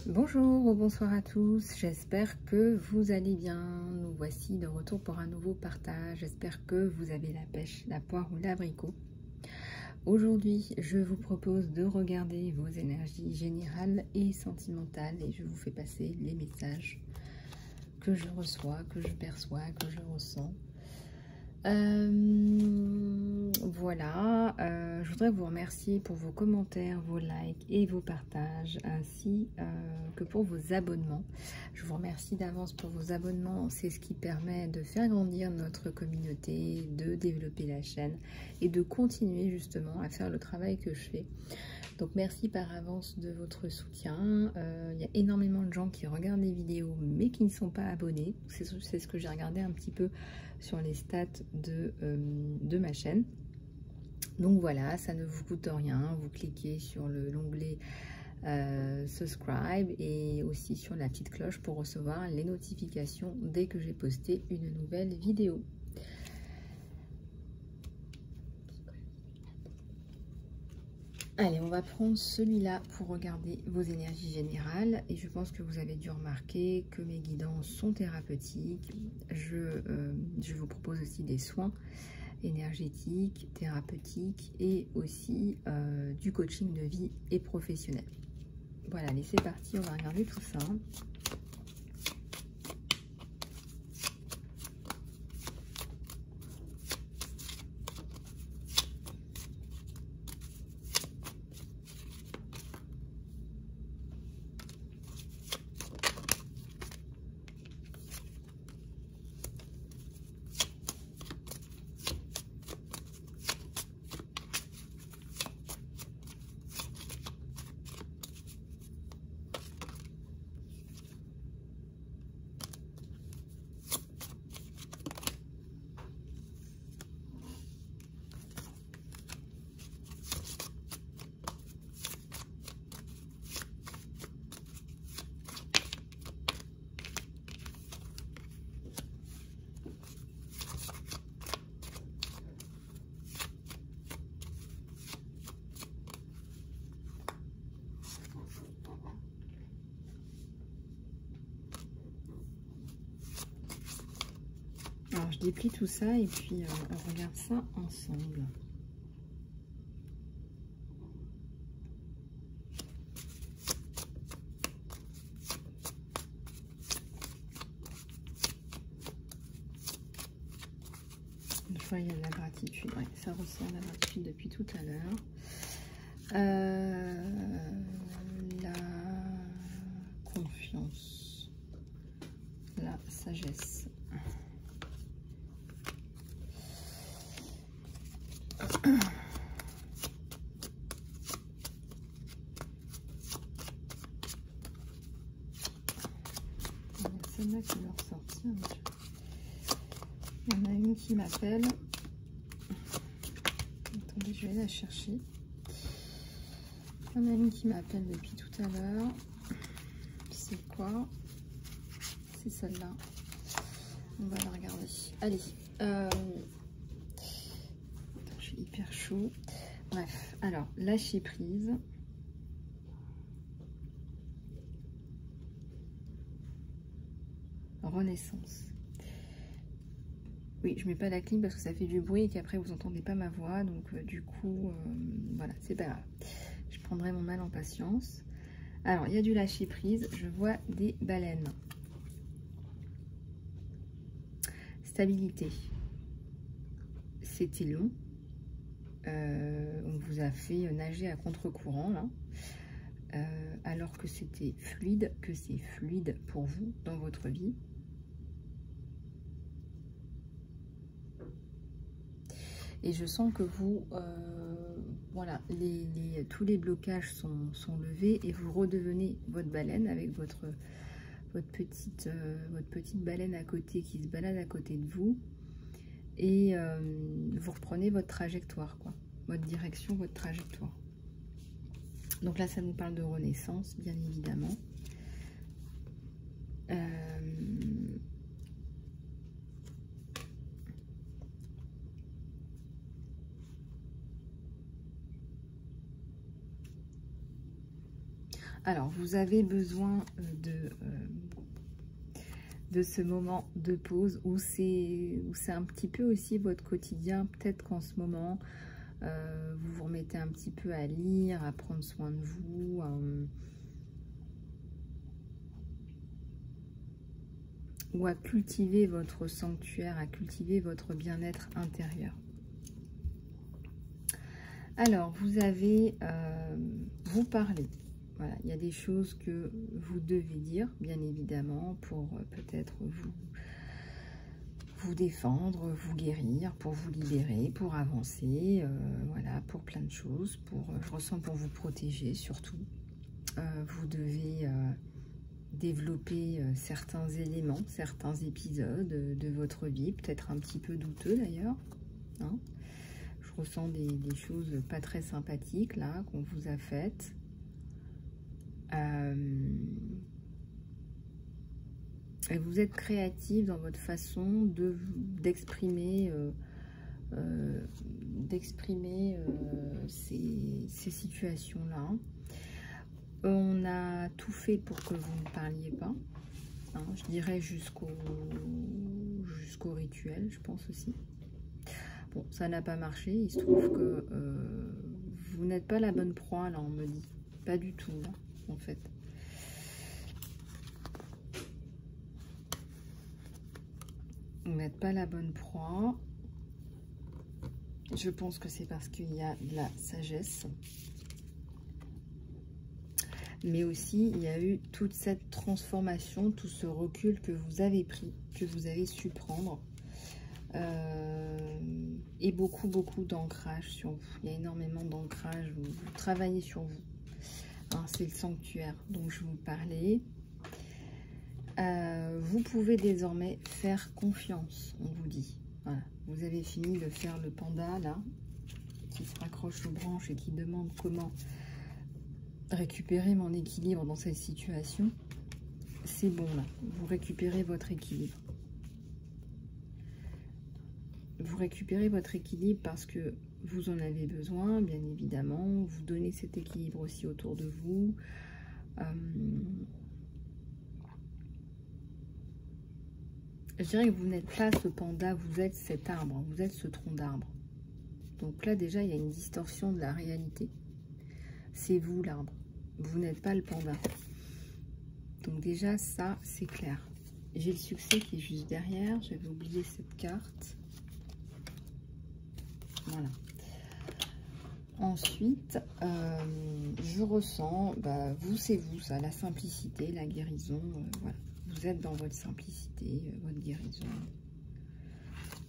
Bonjour ou bonsoir à tous, j'espère que vous allez bien. Nous voici de retour pour un nouveau partage. J'espère que vous avez la pêche, la poire ou l'abricot. Aujourd'hui, je vous propose de regarder vos énergies générales et sentimentales et je vous fais passer les messages que je reçois, que je perçois, que je ressens. Voilà, je voudrais vous remercier pour vos commentaires, vos likes et vos partages, ainsi que pour vos abonnements. Je vous remercie d'avance pour vos abonnements, c'est ce qui permet de faire grandir notre communauté, de développer la chaîne et de continuer justement à faire le travail que je fais. Donc merci par avance de votre soutien. Il y a énormément de gens qui regardent les vidéos mais qui ne sont pas abonnés. C'est ce que j'ai regardé un petit peu sur les stats de ma chaîne. Donc voilà, ça ne vous coûte rien. Vous cliquez sur l'onglet subscribe et aussi sur la petite cloche pour recevoir les notifications dès que j'ai posté une nouvelle vidéo. Allez, on va prendre celui-là pour regarder vos énergies générales. Et je pense que vous avez dû remarquer que mes guidances sont thérapeutiques. Je vous propose aussi des soins énergétiques, thérapeutiques et aussi du coaching de vie et professionnel. Voilà, allez, c'est parti, on va regarder tout ça. Alors, je déplie tout ça et puis on regarde ça ensemble. Je vois, il y a de la gratitude. Ouais, ça ressent la gratitude depuis tout à l'heure. La confiance. La sagesse. Celle-là qui va ressortir. Il y en a une qui m'appelle. Attendez, je vais la chercher. Il y en a une qui m'appelle depuis tout à l'heure. C'est quoi? C'est celle-là. On va la regarder. Allez. Je suis hyper chaud. Bref, alors, lâcher prise. Renaissance. Oui, je mets pas la clim parce que ça fait du bruit et qu'après vous entendez pas ma voix. Donc du coup, voilà, c'est pas grave. Je prendrai mon mal en patience. Alors, il y a du lâcher prise. Je vois des baleines. Stabilité. C'était long. On vous a fait nager à contre-courant là. Alors que c'était fluide, que c'est fluide pour vous dans votre vie. Et je sens que vous, voilà, tous les blocages sont levés et vous redevenez votre baleine avec votre petite baleine à côté qui se balade à côté de vous. Et vous reprenez votre trajectoire, quoi, votre direction, votre trajectoire. Donc là, ça nous parle de renaissance, bien évidemment. Alors, vous avez besoin de ce moment de pause où c'est un petit peu aussi votre quotidien. Peut-être qu'en ce moment, vous vous remettez un petit peu à lire, à prendre soin de vous, ou à cultiver votre sanctuaire, à cultiver votre bien-être intérieur. Alors, vous avez, vous parlez. Voilà, il y a des choses que vous devez dire, bien évidemment, pour peut-être vous défendre, vous guérir, pour vous libérer, pour avancer, voilà, pour plein de choses. Je ressens pour vous protéger surtout. Vous devez développer certains éléments, certains épisodes de votre vie, peut-être un petit peu douteux d'ailleurs. Hein. Je ressens des choses pas très sympathiques là qu'on vous a faites. Et vous êtes créatif dans votre façon d'exprimer ces situations-là. On a tout fait pour que vous ne parliez pas. Hein, je dirais jusqu'au rituel, je pense aussi. Bon, ça n'a pas marché. Il se trouve que vous n'êtes pas la bonne proie, là, on me dit. Pas du tout, là, en fait. Vous n'êtes pas la bonne proie. Je pense que c'est parce qu'il y a de la sagesse. Mais aussi, il y a eu toute cette transformation, tout ce recul que vous avez pris, que vous avez su prendre. Et beaucoup d'ancrage sur vous. Il y a énormément d'ancrage. Vous travaillez sur vous. Hein, c'est le sanctuaire dont je vous parlais. Vous pouvez désormais faire confiance, on vous dit. Voilà. Vous avez fini de faire le panda, là, qui se raccroche aux branches et qui demande comment récupérer mon équilibre dans cette situation. C'est bon, là. Vous récupérez votre équilibre. Vous récupérez votre équilibre parce que vous en avez besoin, bien évidemment. Vous donnez cet équilibre aussi autour de vous. Je dirais que vous n'êtes pas ce panda, vous êtes cet arbre, vous êtes ce tronc d'arbre. Donc là, déjà, il y a une distorsion de la réalité. C'est vous, l'arbre. Vous n'êtes pas le panda. Donc déjà, ça, c'est clair. J'ai le succès qui est juste derrière. J'avais oublié cette carte. Voilà. Ensuite, je ressens, vous, c'est vous, ça, la simplicité, la guérison, voilà. Vous êtes dans votre simplicité, votre guérison.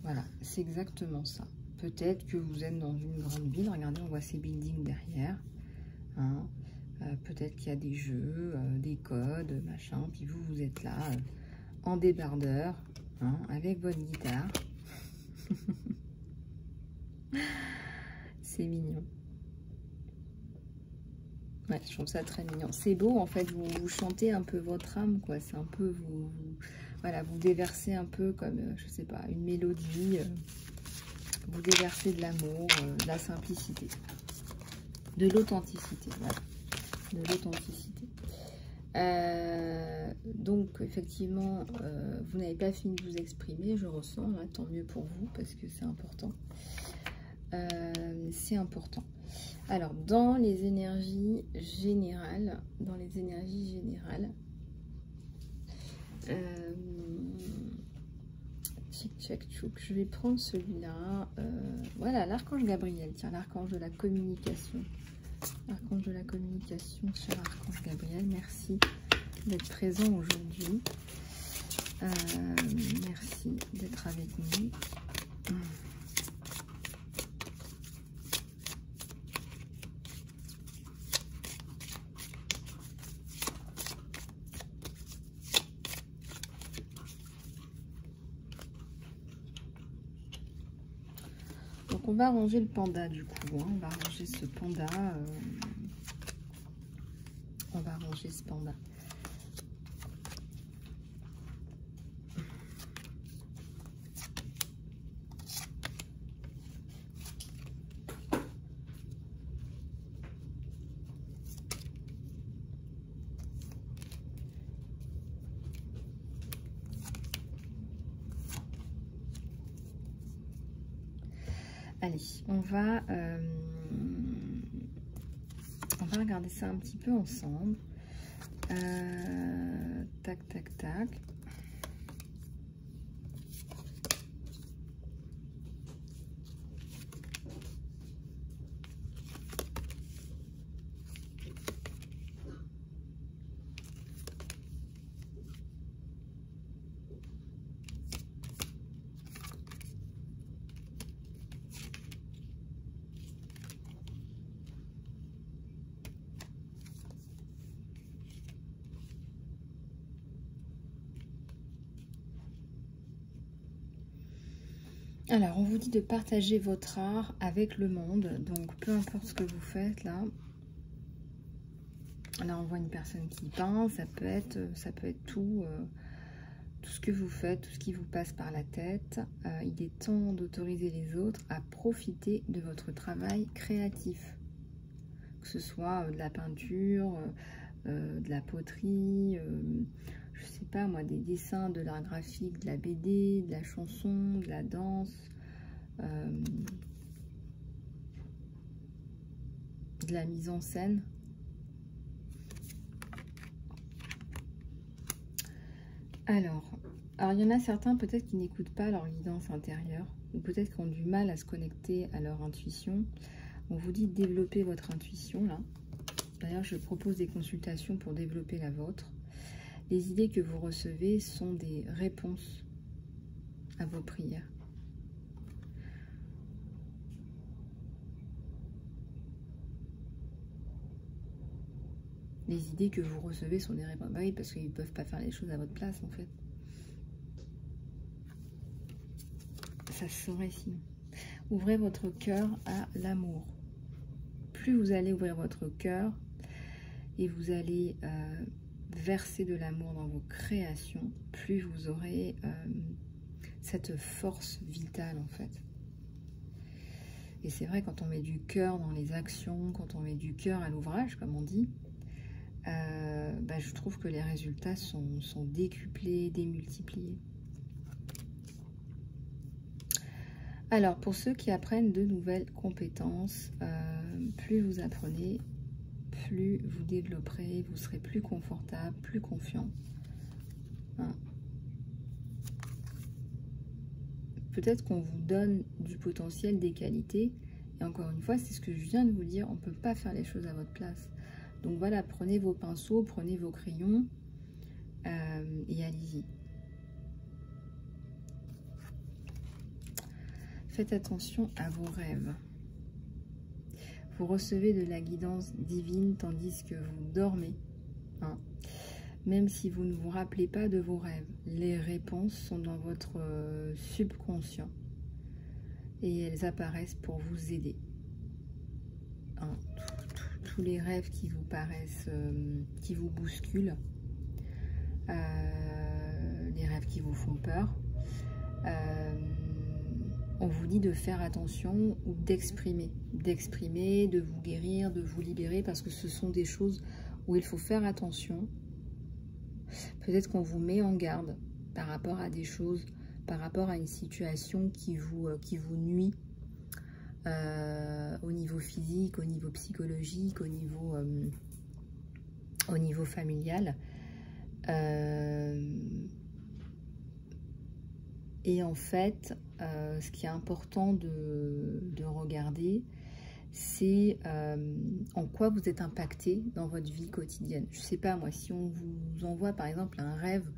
Voilà, c'est exactement ça. Peut-être que vous êtes dans une grande ville. Regardez, on voit ces buildings derrière. Hein. Peut-être qu'il y a des jeux, des codes, machin. Puis vous, vous êtes là, en débardeur, hein, avec votre guitare. C'est mignon. Ouais, je trouve ça très mignon. C'est beau, en fait, vous chantez un peu votre âme, quoi. C'est un peu, voilà, vous déversez un peu comme, je sais pas, une mélodie. Vous déversez de l'amour, de la simplicité, de l'authenticité, voilà. De l'authenticité. Donc, effectivement, vous n'avez pas fini de vous exprimer, je ressens, là, tant mieux pour vous, parce que c'est important. C'est important. Alors, dans les énergies générales, je vais prendre celui-là. Voilà, l'archange Gabriel, tiens, l'archange de la communication. L'archange de la communication, cher archange Gabriel, merci d'être présent aujourd'hui. Merci d'être avec nous. Donc on va ranger le panda du coup, hein. On va ranger ce panda. On va ranger ce panda. allez, on va regarder ça un petit peu ensemble. Tac, tac, tac. Alors, on vous dit de partager votre art avec le monde. Donc, peu importe ce que vous faites là. Là, on voit une personne qui peint. Ça peut être tout ce que vous faites, tout ce qui vous passe par la tête. Il est temps d'autoriser les autres à profiter de votre travail créatif. Que ce soit de la peinture, de la poterie, je sais pas moi, des dessins, de l'art graphique, de la BD, de la chanson, de la danse, de la mise en scène. Alors il y en a certains peut-être qui n'écoutent pas leur guidance intérieure, ou peut-être qui ont du mal à se connecter à leur intuition. On vous dit de développer votre intuition là. D'ailleurs, je propose des consultations pour développer la vôtre. Les idées que vous recevez sont des réponses à vos prières. Les idées que vous recevez sont des réponses. Bah oui, parce qu'ils ne peuvent pas faire les choses à votre place, en fait. Ça se saurait sinon. Ouvrez votre cœur à l'amour. Plus vous allez ouvrir votre cœur et vous allez verser de l'amour dans vos créations, plus vous aurez cette force vitale, en fait. Et c'est vrai, quand on met du cœur dans les actions, quand on met du cœur à l'ouvrage, comme on dit, je trouve que les résultats sont décuplés, démultipliés. Alors, pour ceux qui apprennent de nouvelles compétences, plus vous apprenez, plus vous développerez, vous serez plus confortable, plus confiant. Hein. Peut-être qu'on vous donne du potentiel, des qualités. Et encore une fois, c'est ce que je viens de vous dire, on ne peut pas faire les choses à votre place. Donc voilà, prenez vos pinceaux, prenez vos crayons et allez-y. Faites attention à vos rêves. Vous recevez de la guidance divine tandis que vous dormez. Hein. Même si vous ne vous rappelez pas de vos rêves, les réponses sont dans votre subconscient. Et elles apparaissent pour vous aider. Hein. Tous les rêves qui vous paraissent, qui vous bousculent, les rêves qui vous font peur, on vous dit de faire attention ou d'exprimer, de vous guérir, de vous libérer, parce que ce sont des choses où il faut faire attention. Peut-être qu'on vous met en garde par rapport à des choses, par rapport à une situation qui vous nuit au niveau physique, au niveau psychologique, au niveau familial. Et en fait, ce qui est important de regarder, c'est en quoi vous êtes impacté dans votre vie quotidienne. Je ne sais pas, moi, si on vous envoie par exemple un rêve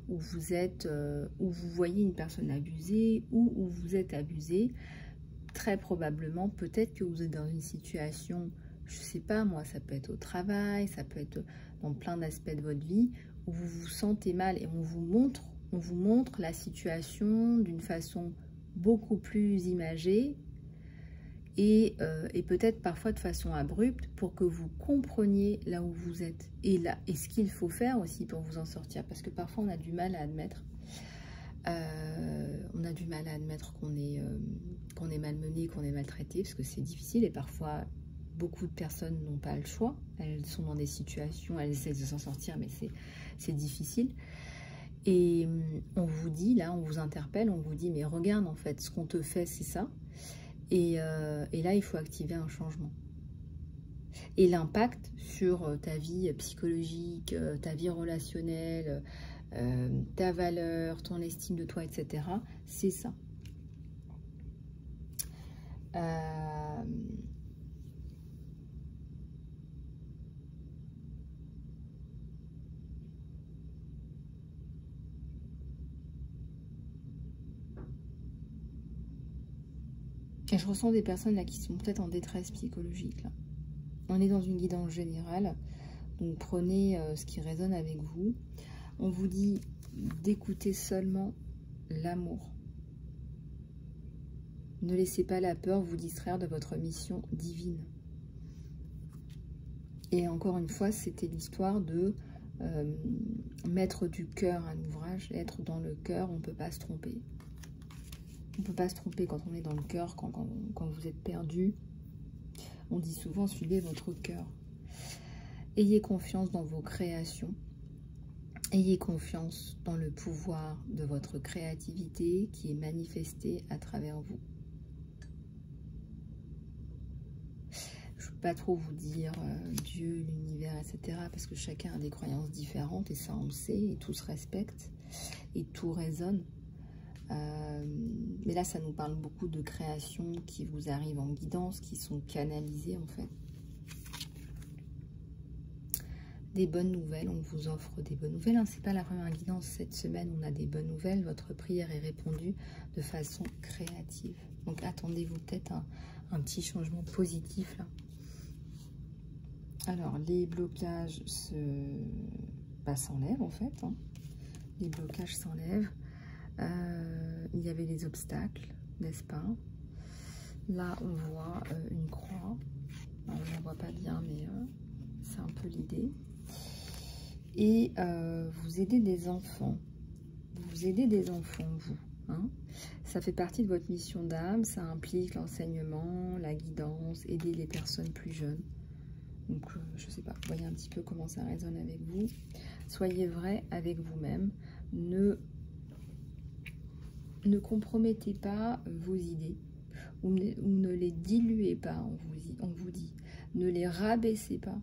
où vous êtes, où vous voyez une personne abusée ou où vous êtes abusé, très probablement, peut-être que vous êtes dans une situation, je ne sais pas, moi, ça peut être au travail, ça peut être dans plein d'aspects de votre vie, où vous vous sentez mal et on vous montre la situation d'une façon beaucoup plus imagée et peut-être parfois de façon abrupte pour que vous compreniez là où vous êtes et ce qu'il faut faire aussi pour vous en sortir, parce que parfois on a du mal à admettre qu'on est malmené, qu'on est maltraité, parce que c'est difficile et parfois beaucoup de personnes n'ont pas le choix, elles sont dans des situations, elles essaient de s'en sortir, mais c'est difficile. Et on vous dit, là, on vous interpelle, on vous dit, mais regarde, en fait, ce qu'on te fait, c'est ça. Et là, il faut activer un changement. Et l'impact sur ta vie psychologique, ta vie relationnelle, ta valeur, ton estime de toi, etc., c'est ça. Et je ressens des personnes là qui sont peut-être en détresse psychologique. Là. On est dans une guidance générale, donc prenez ce qui résonne avec vous. On vous dit d'écouter seulement l'amour. Ne laissez pas la peur vous distraire de votre mission divine. Et encore une fois, c'était l'histoire de mettre du cœur à l'ouvrage, être dans le cœur, on ne peut pas se tromper. On ne peut pas se tromper quand on est dans le cœur, quand vous êtes perdu. On dit souvent, suivez votre cœur. Ayez confiance dans vos créations. Ayez confiance dans le pouvoir de votre créativité qui est manifestée à travers vous. Je ne peux pas trop vous dire Dieu, l'univers, etc. parce que chacun a des croyances différentes et ça on le sait et tout se respecte et tout résonne. Mais là, ça nous parle beaucoup de créations qui vous arrivent en guidance, qui sont canalisées en fait. Des bonnes nouvelles, on vous offre des bonnes nouvelles. Hein. C'est pas la première guidance cette semaine, on a des bonnes nouvelles. Votre prière est répondue de façon créative. Donc attendez-vous peut-être un petit changement positif là. Alors, les blocages s'enlèvent en fait. Hein. Les blocages s'enlèvent. Il y avait des obstacles, n'est-ce pas? Là, on voit une croix. Alors, on ne la voit pas bien, mais c'est un peu l'idée. Et vous aidez des enfants. Vous aidez des enfants, vous. Hein? Ça fait partie de votre mission d'âme. Ça implique l'enseignement, la guidance, aider les personnes plus jeunes. Donc, je ne sais pas, voyez un petit peu comment ça résonne avec vous. Soyez vrai avec vous-même. Ne compromettez pas vos idées. Ou ne les diluez pas, on vous dit. Ne les rabaissez pas.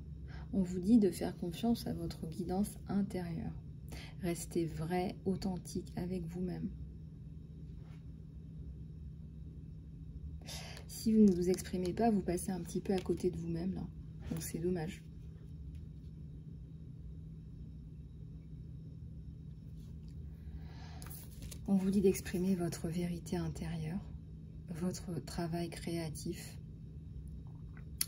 On vous dit de faire confiance à votre guidance intérieure. Restez vrai, authentique avec vous-même. Si vous ne vous exprimez pas, vous passez un petit peu à côté de vous-même, là. Donc c'est dommage. On vous dit d'exprimer votre vérité intérieure. Votre travail créatif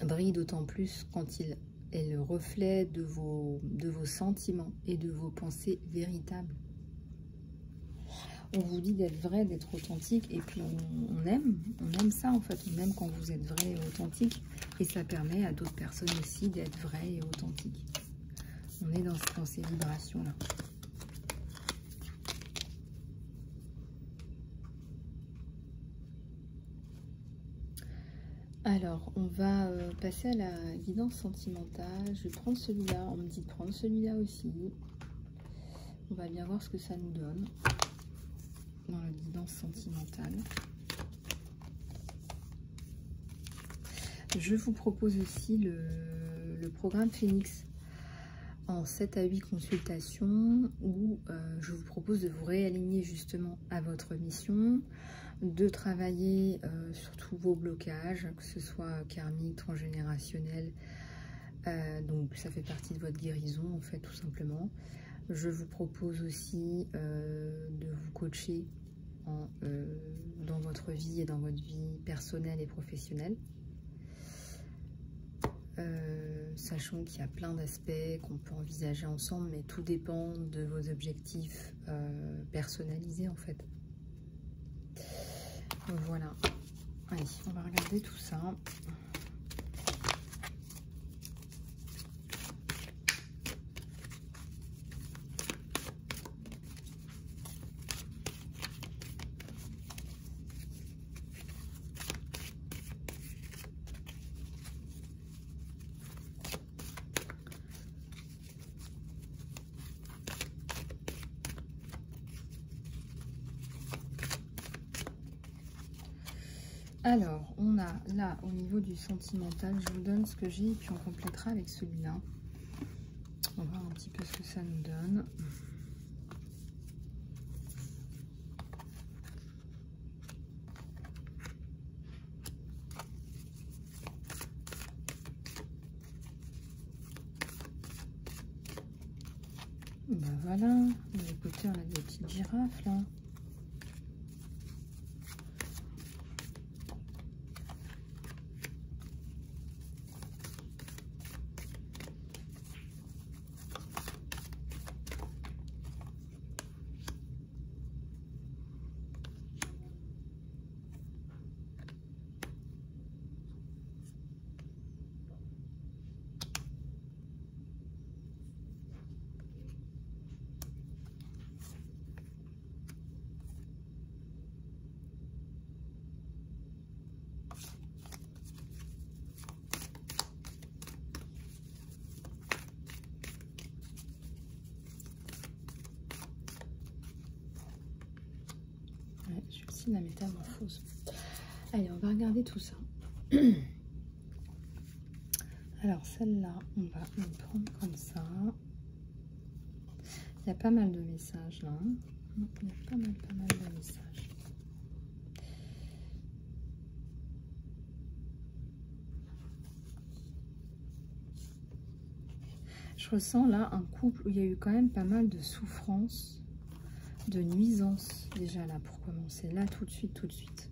brille d'autant plus quand il est le reflet de vos sentiments et de vos pensées véritables. On vous dit d'être vrai, d'être authentique, et puis on aime ça en fait, on aime quand vous êtes vrai et authentique, et ça permet à d'autres personnes aussi d'être vrai et authentique. On est dans ces vibrations-là. Alors, on va passer à la guidance sentimentale. Je vais prendre celui-là, on me dit de prendre celui-là aussi. On va bien voir ce que ça nous donne dans la guidance sentimentale. Je vous propose aussi le programme Phoenix en 7 à 8 consultations où je vous propose de vous réaligner justement à votre mission, de travailler sur tous vos blocages, que ce soit karmique, transgénérationnel, donc ça fait partie de votre guérison en fait tout simplement. Je vous propose aussi de vous coacher dans votre vie et dans votre vie personnelle et professionnelle. Sachant qu'il y a plein d'aspects qu'on peut envisager ensemble, mais tout dépend de vos objectifs personnalisés en fait. Voilà. Allez, on va regarder tout ça. Alors, on a là, au niveau du sentimental, je vous donne ce que j'ai et puis on complétera avec celui-là. On va voir un petit peu ce que ça nous donne. Ben voilà, de côté on a des petites girafes là. Ouais, je suis aussi la métamorphose. Allez, on va regarder tout ça. Alors celle-là, on va le prendre comme ça. Il y a pas mal de messages là. Il y a pas mal de messages. Je ressens là un couple où il y a eu quand même pas mal de souffrance, de nuisance déjà là pour commencer. Là tout de suite.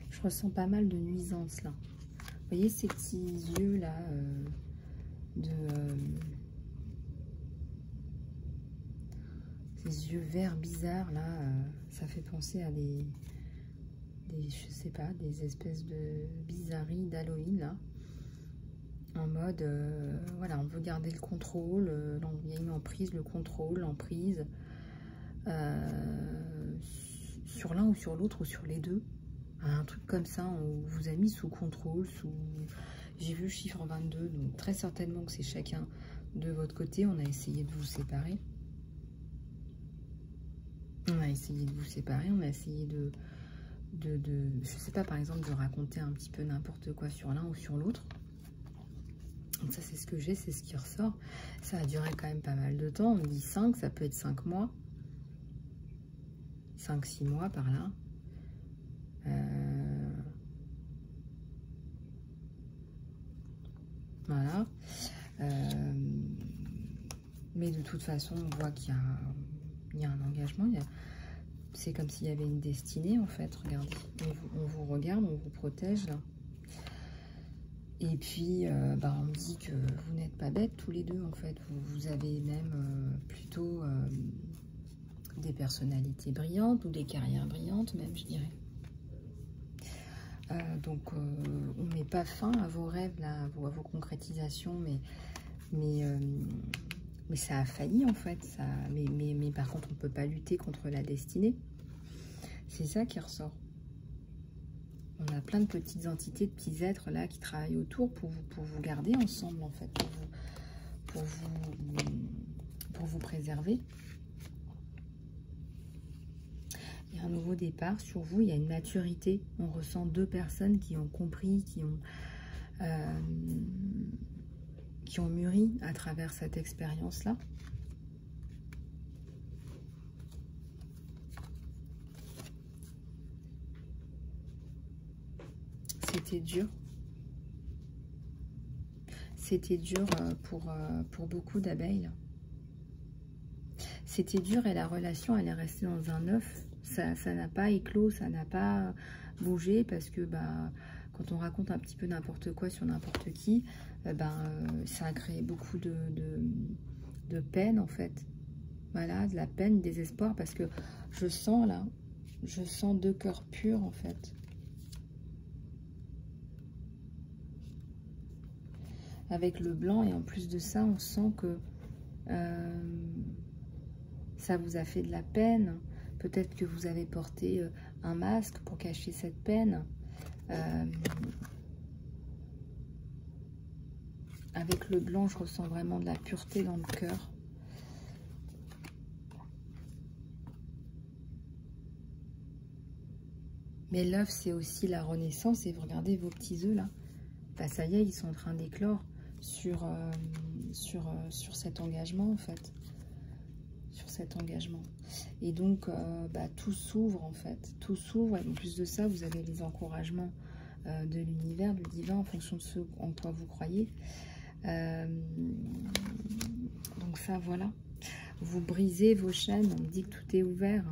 Je ressens pas mal de nuisance là. Vous voyez ces petits yeux là ces yeux verts bizarres là, ça fait penser à des je sais pas, des espèces de bizarreries d'Halloween là. En mode, voilà, on veut garder le contrôle, il y a une emprise, le contrôle, l'emprise, sur l'un ou sur l'autre ou sur les deux. Un truc comme ça, on vous a mis sous contrôle, j'ai vu le chiffre 22, donc très certainement que c'est chacun de votre côté. On a essayé de vous séparer. On a essayé de vous séparer, on a essayé je sais pas, par exemple, de raconter un petit peu n'importe quoi sur l'un ou sur l'autre. Donc ça, c'est ce que j'ai, c'est ce qui ressort. Ça a duré quand même pas mal de temps. On me dit 5, ça peut être 5 mois. 5-6 mois par là. Voilà. Mais de toute façon, on voit qu'il y a un engagement. C'est comme s'il y avait une destinée, en fait. Regardez, on vous regarde, on vous protège, là. Et puis, on me dit que vous n'êtes pas bêtes tous les deux, en fait. Vous avez même plutôt des personnalités brillantes ou des carrières brillantes, même, je dirais. Donc, on ne met pas fin à vos rêves, là, à vos concrétisations, mais ça a failli, en fait. Mais par contre, on ne peut pas lutter contre la destinée. C'est ça qui ressort. On a plein de petites entités, de petits êtres là qui travaillent autour pour vous garder ensemble, en fait, pour vous préserver. Il y a un nouveau départ sur vous, il y a une maturité. On ressent deux personnes qui ont compris, qui ont mûri à travers cette expérience-là. C'était dur. C'était dur pour beaucoup d'abeilles. C'était dur et la relation, elle est restée dans un œuf. Ça n'a pas éclos, ça n'a pas bougé parce que quand on raconte un petit peu n'importe quoi sur n'importe qui, ça a créé beaucoup de peine en fait. Voilà, de la peine, du désespoir parce que je sens là, je sens deux cœurs purs en fait. Avec le blanc et en plus de ça, on sent que ça vous a fait de la peine. Peut-être que vous avez porté un masque pour cacher cette peine. Avec le blanc, je ressens vraiment de la pureté dans le cœur. Mais l'œuf, c'est aussi la renaissance. Et vous regardez vos petits œufs là. Bah, ça y est, ils sont en train d'éclore sur cet engagement en fait. Sur cet engagement. Et donc, bah, tout s'ouvre en fait. Tout s'ouvre. Et en plus de ça, vous avez les encouragements de l'univers, du divin, en fonction de ce en quoi vous croyez. Donc ça, voilà. Vous brisez vos chaînes. On me dit que tout est ouvert.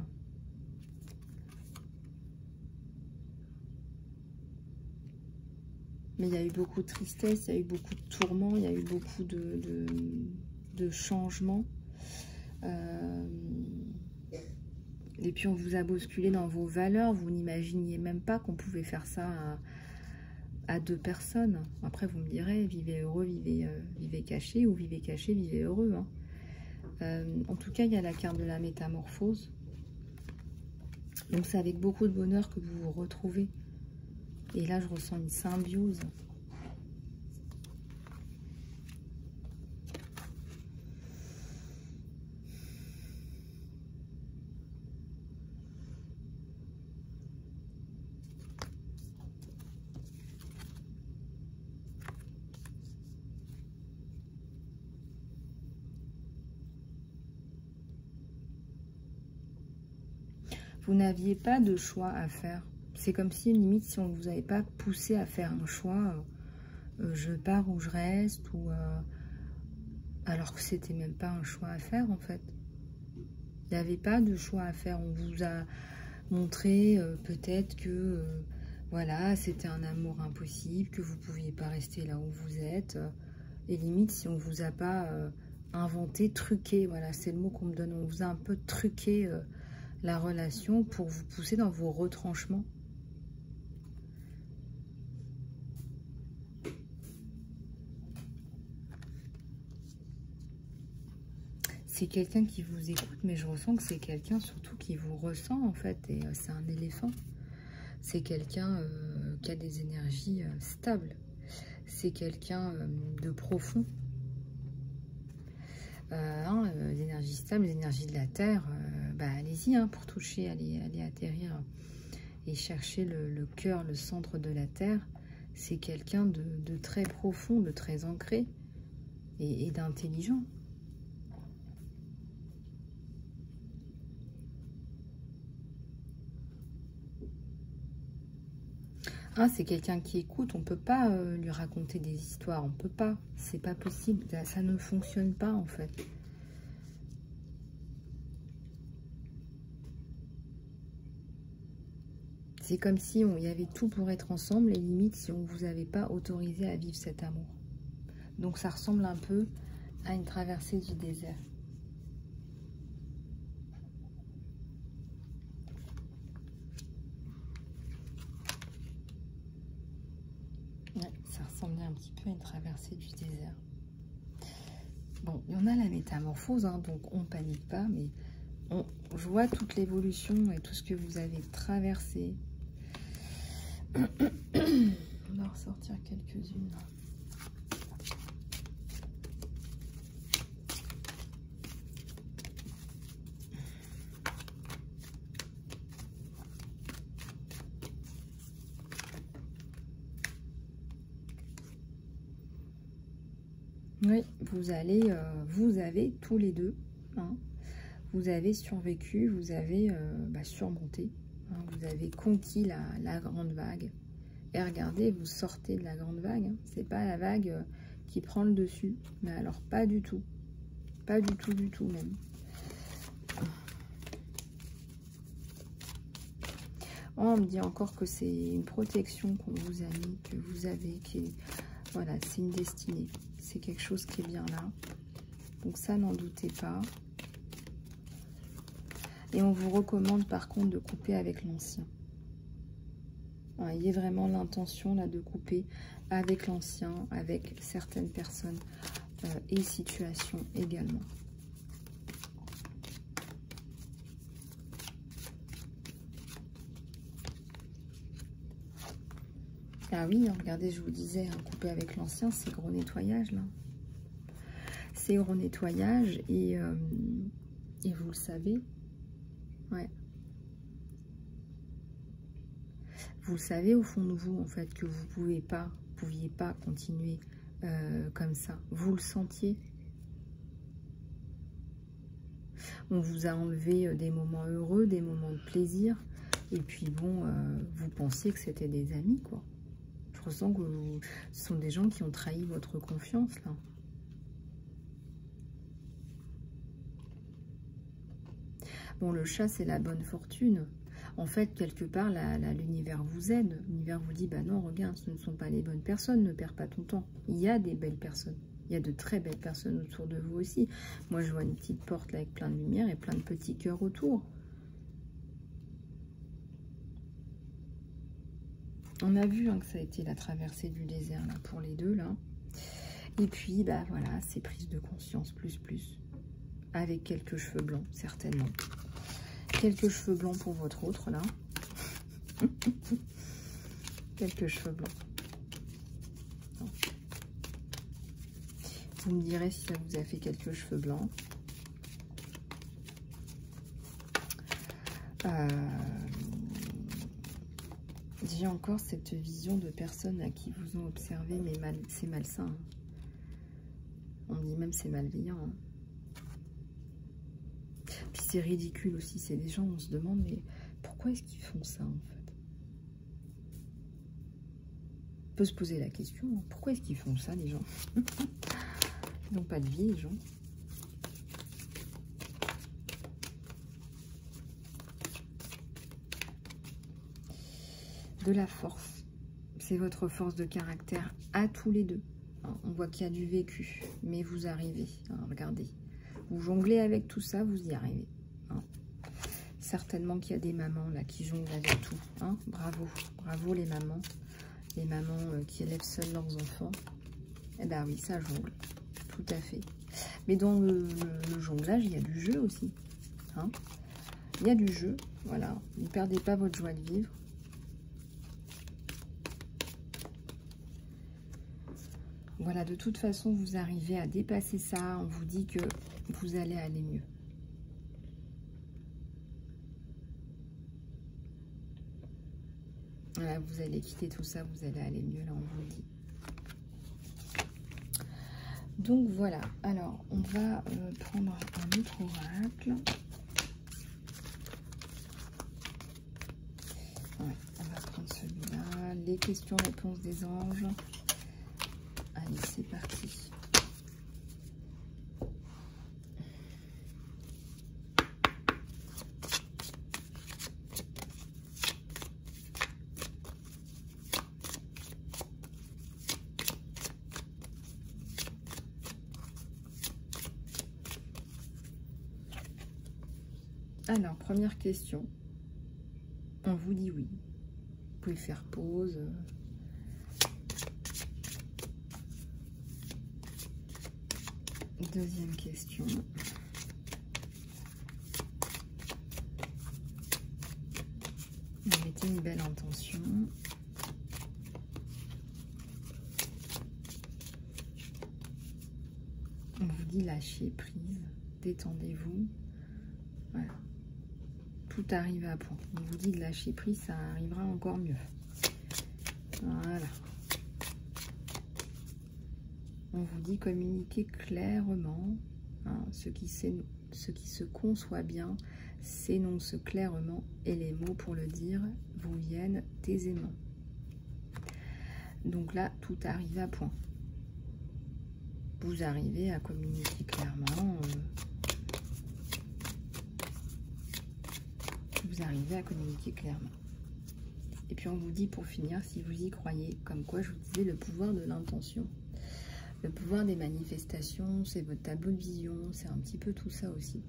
Mais il y a eu beaucoup de tristesse, il y a eu beaucoup de tourments, il y a eu beaucoup de changements. Et puis on vous a bousculé dans vos valeurs. Vous n'imaginiez même pas qu'on pouvait faire ça à deux personnes. Après vous me direz, vivez heureux, vivez caché, ou vivez caché, vivez heureux. Hein. En tout cas, il y a la carte de la métamorphose. Donc c'est avec beaucoup de bonheur que vous vous retrouvez. Et là, je ressens une symbiose. Vous n'aviez pas de choix à faire. C'est comme si, limite, si on ne vous avait pas poussé à faire un choix, je pars ou je reste, ou alors que c'était même pas un choix à faire, en fait. Il n'y avait pas de choix à faire. On vous a montré peut-être que, voilà, c'était un amour impossible, que vous ne pouviez pas rester là où vous êtes. Et limite, si on ne vous a pas inventé, truqué, voilà, c'est le mot qu'on me donne, on vous a un peu truqué la relation pour vous pousser dans vos retranchements. C'est quelqu'un qui vous écoute, mais je ressens que c'est quelqu'un surtout qui vous ressent en fait, et c'est un éléphant. C'est quelqu'un qui a des énergies stables. C'est quelqu'un de profond. Les énergies stables, les énergies de la Terre, bah, allez-y hein, pour toucher, allez atterrir et chercher le cœur, le centre de la Terre. C'est quelqu'un de très profond, de très ancré et d'intelligent. C'est quelqu'un qui écoute, on ne peut pas lui raconter des histoires, on ne peut pas, c'est pas possible, ça ne fonctionne pas en fait. C'est comme si il y avait tout pour être ensemble, et limite si on ne vous avait pas autorisé à vivre cet amour. Donc ça ressemble un peu à une traversée du désert. Ouais, ça ressemblait un petit peu à une traversée du désert. Bon, il y en a la métamorphose, hein, donc on ne panique pas, mais je vois toute l'évolution et tout ce que vous avez traversé. On va ressortir quelques-unes. Oui, vous avez tous les deux, hein, vous avez survécu, vous avez surmonté, hein, vous avez conquis la grande vague. Et regardez, vous sortez de la grande vague, hein, c'est pas la vague qui prend le dessus, mais alors pas du tout même. On me dit encore que c'est une protection qu'on vous a mis, que vous avez, voilà, c'est une destinée. C'est quelque chose qui est bien là. Donc ça, n'en doutez pas. Et on vous recommande par contre de couper avec l'ancien. Il y a vraiment l'intention là de couper avec l'ancien, avec certaines personnes et situations également. Ah oui, regardez, je vous disais, hein, couper avec l'ancien, c'est gros nettoyage là. C'est gros nettoyage et vous le savez. Ouais. Vous le savez au fond de vous, en fait, que vous pouviez pas continuer comme ça. Vous le sentiez. On vous a enlevé des moments heureux, des moments de plaisir. Et puis bon, vous pensiez que c'était des amis, quoi. Je ressens que ce sont des gens qui ont trahi votre confiance, là. Bon, le chat, c'est la bonne fortune. En fait, quelque part, l'univers vous aide. L'univers vous dit, bah non, regarde, ce ne sont pas les bonnes personnes, ne perds pas ton temps. Il y a des belles personnes. Il y a de très belles personnes autour de vous aussi. Moi, je vois une petite porte là avec plein de lumière et plein de petits cœurs autour. On a vu hein, que ça a été la traversée du désert là, pour les deux, là. Et puis, bah voilà, c'est prise de conscience, plus. Avec quelques cheveux blancs, certainement. Quelques cheveux blancs pour votre autre, là. Quelques cheveux blancs. Non. Vous me direz si ça vous a fait quelques cheveux blancs. J'ai encore cette vision de personnes à qui vous ont observé, mais c'est malsain. Hein. On dit même c'est malveillant. Hein. Puis c'est ridicule aussi, c'est des gens, on se demande, mais pourquoi est-ce qu'ils font ça en fait? On peut se poser la question, hein, pourquoi est-ce qu'ils font ça les gens? Ils n'ont pas de vie les gens. De la force, c'est votre force de caractère à tous les deux. Hein, on voit qu'il y a du vécu, mais vous arrivez, hein, regardez. Vous jonglez avec tout ça, vous y arrivez. Hein. Certainement qu'il y a des mamans là qui jonglent avec tout. Hein. Bravo, bravo les mamans qui élèvent seules leurs enfants. Eh ben oui, ça jongle, tout à fait. Mais dans le jonglage, il y a du jeu aussi. Hein. Il y a du jeu, voilà. Ne perdez pas votre joie de vivre. Voilà, de toute façon, vous arrivez à dépasser ça. On vous dit que vous allez aller mieux. Voilà, vous allez quitter tout ça, vous allez aller mieux, là, on vous le dit. Donc, voilà. Alors, on va prendre un autre oracle. Ouais, on va prendre celui-là. Les questions-réponses des anges. Allez, c'est parti. Alors, première question. On vous dit oui. Vous pouvez faire pause. Deuxième question. Vous mettez une belle intention. On vous dit lâchez prise, détendez-vous. Voilà. Tout arrive à point. On vous dit de lâcher prise, ça arrivera encore mieux. Voilà. On vous dit communiquer clairement. Hein, ce qui se conçoit bien s'énonce clairement et les mots pour le dire vous viennent aisément. Donc là, tout arrive à point. Vous arrivez à communiquer clairement. Vous arrivez à communiquer clairement. Et puis on vous dit pour finir, si vous y croyez, comme quoi je vous disais le pouvoir de l'intention. Le pouvoir des manifestations, c'est votre tableau de vision, c'est un petit peu tout ça aussi.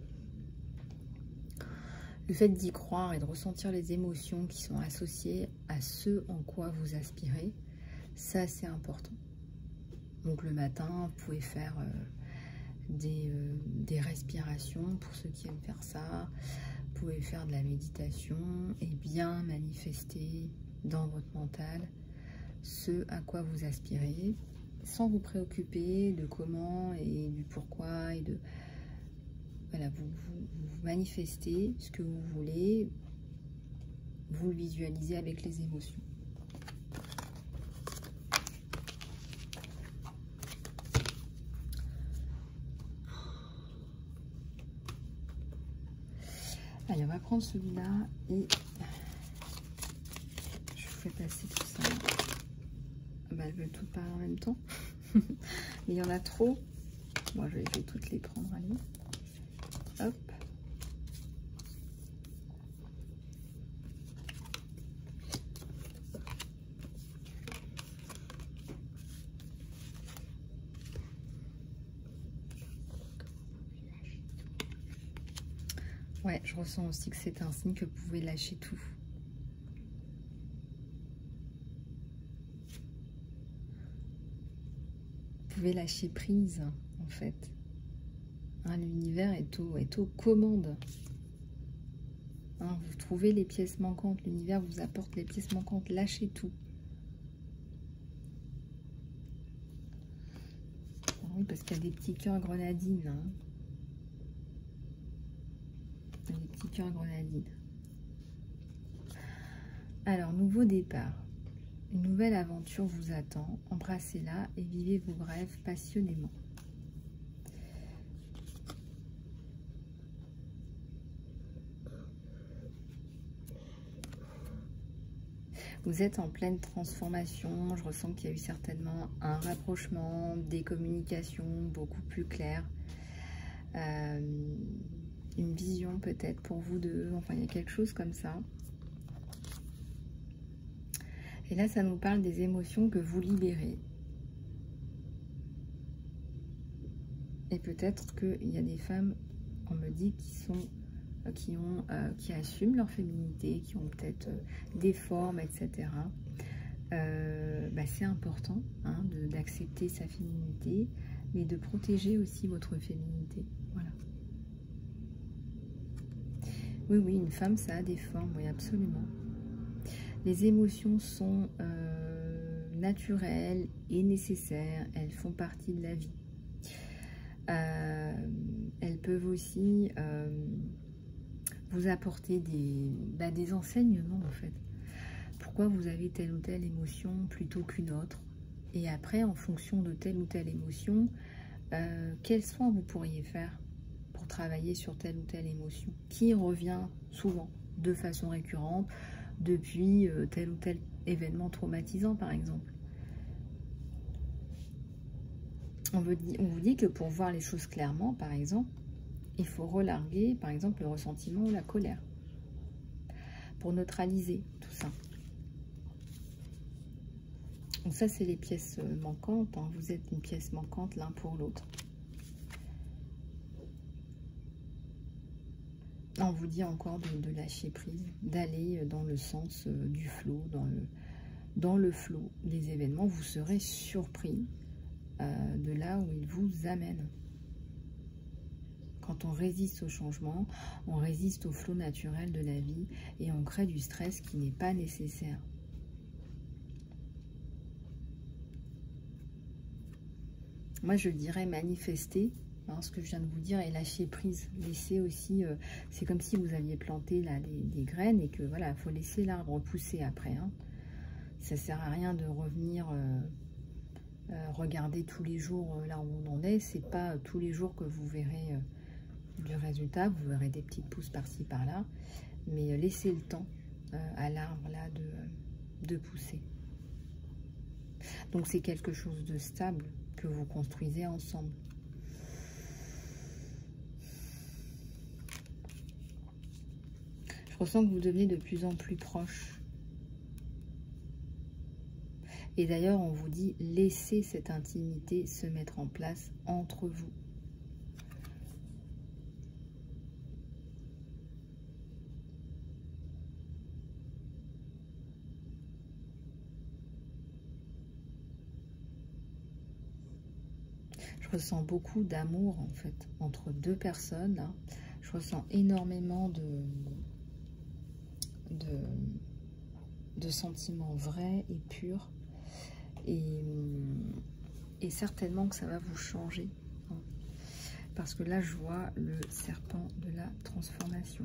Le fait d'y croire et de ressentir les émotions qui sont associées à ce en quoi vous aspirez, ça c'est important. Donc le matin, vous pouvez faire des respirations pour ceux qui aiment faire ça. Vous pouvez faire de la méditation et bien manifester dans votre mental ce à quoi vous aspirez, sans vous préoccuper de comment et du pourquoi et de... Voilà, vous manifestez ce que vous voulez vous le visualisez avec les émotions. Allez, on va prendre celui-là et je vous fais passer tout ça. Bah, elles veulent toutes parler en même temps. Mais il y en a trop. Moi, je vais toutes les prendre. Allez. Hop. Ouais, je ressens aussi que c'est un signe que vous pouvez lâcher tout. Vous pouvez lâcher prise, en fait. Hein, l'univers est aux commandes. Hein, vous trouvez les pièces manquantes, l'univers vous apporte les pièces manquantes, lâchez tout. Oui, parce qu'il y a des petits cœurs grenadines. Hein. Des petits cœurs grenadines. Alors, nouveau départ. Une nouvelle aventure vous attend. Embrassez-la et vivez vos rêves passionnément. Vous êtes en pleine transformation. Je ressens qu'il y a eu certainement un rapprochement, des communications beaucoup plus claires. Une vision peut-être pour vous deux. Enfin, il y a quelque chose comme ça. Et là, ça nous parle des émotions que vous libérez. Et peut-être qu'il y a des femmes, on me dit, qui assument leur féminité, qui ont peut-être des formes, etc. C'est important hein, d'accepter sa féminité, mais de protéger aussi votre féminité. Voilà. Oui, oui, une femme, ça a des formes, oui, absolument. Les émotions sont naturelles et nécessaires, elles font partie de la vie. Elles peuvent aussi vous apporter des enseignements en fait. Pourquoi vous avez telle ou telle émotion plutôt qu'une autre? Et après, en fonction de telle ou telle émotion, quels soins vous pourriez faire pour travailler sur telle ou telle émotion qui revient souvent, de façon récurrente, depuis tel ou tel événement traumatisant par exemple. On vous dit que pour voir les choses clairement, par exemple, il faut relarguer, par exemple, le ressentiment ou la colère. Pour neutraliser tout ça. Donc ça, c'est les pièces manquantes. Hein. Vous êtes une pièce manquante l'un pour l'autre. On vous dit encore de lâcher prise, d'aller dans le sens du flot, dans le flot des événements. Vous serez surpris de là où ils vous amènent. Quand on résiste au changement, on résiste au flot naturel de la vie et on crée du stress qui n'est pas nécessaire. Moi, je dirais manifester hein, ce que je viens de vous dire et lâcher prise. Laisser aussi, c'est comme si vous aviez planté là des graines et que voilà, il faut laisser l'arbre pousser après. Hein. Ça ne sert à rien de revenir regarder tous les jours là où on en est. C'est pas tous les jours que vous verrez du résultat. Vous verrez des petites pousses par-ci par-là, mais laissez le temps à l'arbre là de pousser. Donc c'est quelque chose de stable que vous construisez ensemble. Je ressens que vous devenez de plus en plus proches. Et d'ailleurs, on vous dit, laissez cette intimité se mettre en place entre vous. Je ressens beaucoup d'amour, en fait, entre deux personnes. Là. Je ressens énormément de sentiments vrais et purs. Et certainement que ça va vous changer. Hein, parce que là, je vois le serpent de la transformation.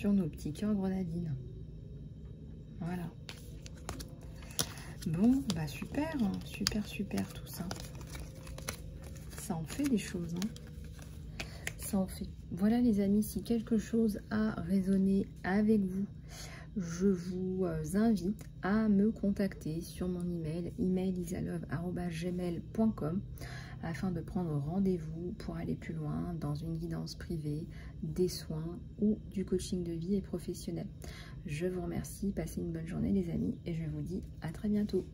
sur nos petits cœurs grenadines. Voilà. Bon, bah super, hein, super, super tout ça. Ça en fait des choses, hein. Ça en fait. Voilà les amis, si quelque chose a résonné avec vous, je vous invite à me contacter sur mon email, emailisalove@gmail.com, afin de prendre rendez-vous pour aller plus loin dans une guidance privée, des soins ou du coaching de vie et professionnel. Je vous remercie, passez une bonne journée les amis et je vous dis à très bientôt.